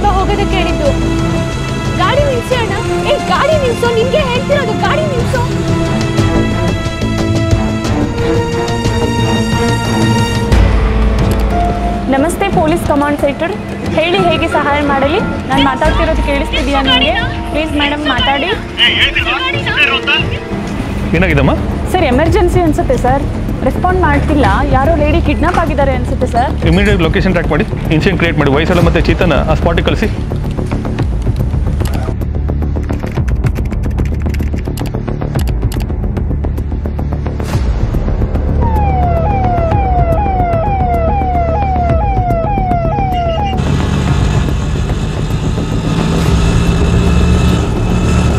ಅಲ್ವಾ ಹೋಗೋದಕ್ಕೆ ಹೇಳಿದ್ದು. ಗಾಡಿ ನಿಲ್ಸಿ ಅಣ್ಣ. ಗಾಡಿ ನಿಲ್ಸೋ, ನಿನ್ಗೆ ಹೇಳ್ತಿರೋದು ಗಾಡಿ ನಿಲ್ಸೋ. ನಮಸ್ತೆ ಪೊಲೀಸ್ ಕಮಾಂಡ್ ಸೆಂಟರ್, ಹೇಳಿ ಹೇಗೆ ಸಹಾಯ ಮಾಡಲಿ? ನಾನು ಮಾತಾಡ್ತಿರೋದು ಕೇಳಿಸ್ತಿದೆಯಾ ನಿಮಗೆ? ಪ್ಲೀಸ್ ಮೇಡಮ್ ಮಾತಾಡಿ. ಏನಾಗಿದಮ್ಮ? ಸರ್ ಎಮರ್ಜೆನ್ಸಿ ಅನ್ಸುತ್ತೆ ಸರ್, ರೆಸ್ಪಾಂಡ್ ಮಾಡ್ತಿಲ್ಲ. ಯಾರೋ ಲೇಡಿ ಕಿಡ್ನಾಪ್ ಆಗಿದ್ದಾರೆ ಅನ್ಸುತ್ತೆ ಸರ್. ಇಮಿಡಿಯೇಟ್ ಲೊಕೇಶನ್ ಟ್ರ್ಯಾಕ್ ಮಾಡಿ ಇನ್ಸಿಡೆಂಟ್ ಕ್ರಿಯೇಟ್ ಮಾಡಿ ವಯಸ್ಸಲ್ಲ ಮತ್ತು ಚೇತನ ಆ ಸ್ಪಾಟಿಗೆ ಕಳಿಸಿ.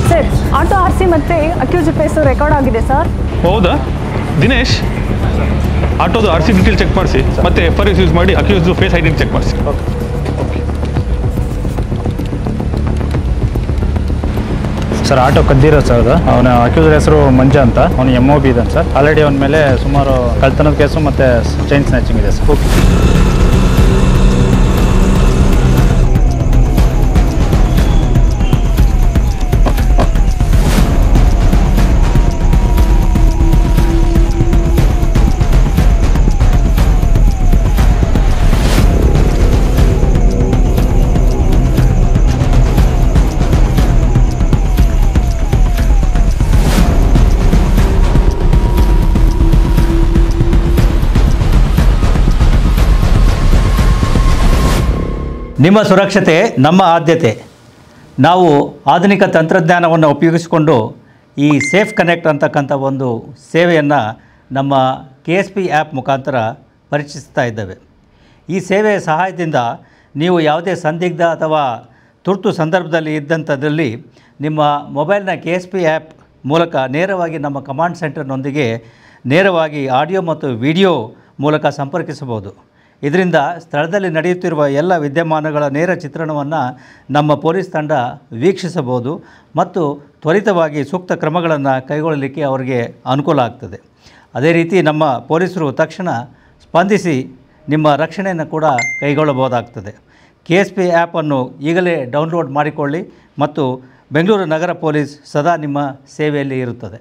ಸರ್ ಆಟೋ RC ಮತ್ತು ಅಕ್ಯೂಸ್ ಫೇಸು ರೆಕಾರ್ಡ್ ಆಗಿದೆ ಸರ್. ಹೌದಾ ದಿನೇಶ್, ಆಟೋದು RC ಡೀಟೇಲ್ ಚೆಕ್ ಮಾಡಿಸಿ ಮತ್ತು FIR ಯೂಸ್ ಮಾಡಿ ಅಕ್ಯೂಸ್ದು ಫೇಸ್ ಐಡೆಂಟಿ ಚೆಕ್ ಮಾಡಿಸಿ. ಸರ್ ಆಟೋ ಕದ್ದಿರೋ ಸರ್ ಅದು. ಅವನ ಅಕ್ಯೂಸರ್ ಹೆಸರು ಮಂಜ ಅಂತ, ಅವನು MOB ಇದ್ದಾನೆ ಸರ್. ಆಲ್ರೆಡಿ ಅವನ ಮೇಲೆ ಸುಮಾರು ಕಳ್ತನದ ಕೇಸು ಮತ್ತು ಚೈನ್ ಸ್ನ್ಯಾಚಿಂಗ್ ಇದೆ ಸರ್. ನಿಮ್ಮ ಸುರಕ್ಷತೆ ನಮ್ಮ ಆದ್ಯತೆ. ನಾವು ಆಧುನಿಕ ತಂತ್ರಜ್ಞಾನವನ್ನು ಉಪಯೋಗಿಸಿಕೊಂಡು ಈ ಸೇಫ್ ಕನೆಕ್ಟ್ ಅಂತಕ್ಕಂಥ ಒಂದು ಸೇವೆಯನ್ನು ನಮ್ಮ KSP ಆ್ಯಪ್ ಮುಖಾಂತರ ಪರಿಚಯಿಸ್ತಾ ಇದ್ದೇವೆ. ಈ ಸೇವೆಯ ಸಹಾಯದಿಂದ ನೀವು ಯಾವುದೇ ಸಂದಿಗ್ಧ ಅಥವಾ ತುರ್ತು ಸಂದರ್ಭದಲ್ಲಿ ಇದ್ದಂಥದ್ರಲ್ಲಿ ನಿಮ್ಮ ಮೊಬೈಲ್ನ KSP ಆ್ಯಪ್ ಮೂಲಕ ನೇರವಾಗಿ ನಮ್ಮ ಕಮಾಂಡ್ ಸೆಂಟರ್ನೊಂದಿಗೆ ನೇರವಾಗಿ ಆಡಿಯೋ ಮತ್ತು ವಿಡಿಯೋ ಮೂಲಕ ಸಂಪರ್ಕಿಸಬಹುದು. ಇದರಿಂದ ಸ್ಥಳದಲ್ಲಿ ನಡೆಯುತ್ತಿರುವ ಎಲ್ಲ ವಿದ್ಯಮಾನಗಳ ನೇರ ಚಿತ್ರಣವನ್ನು ನಮ್ಮ ಪೊಲೀಸ್ ತಂಡ ವೀಕ್ಷಿಸಬಹುದು ಮತ್ತು ತ್ವರಿತವಾಗಿ ಸೂಕ್ತ ಕ್ರಮಗಳನ್ನು ಕೈಗೊಳ್ಳಲಿಕ್ಕೆ ಅವರಿಗೆ ಅನುಕೂಲ ಆಗ್ತದೆ. ಅದೇ ರೀತಿ ನಮ್ಮ ಪೊಲೀಸರು ತಕ್ಷಣ ಸ್ಪಂದಿಸಿ ನಿಮ್ಮ ರಕ್ಷಣೆಯನ್ನು ಕೂಡ ಕೈಗೊಳ್ಳಬಹುದಾಗ್ತದೆ. KSP ಆ್ಯಪನ್ನು ಈಗಲೇ ಡೌನ್ಲೋಡ್ ಮಾಡಿಕೊಳ್ಳಿ ಮತ್ತು ಬೆಂಗಳೂರು ನಗರ ಪೊಲೀಸ್ ಸದಾ ನಿಮ್ಮ ಸೇವೆಯಲ್ಲಿ ಇರುತ್ತದೆ.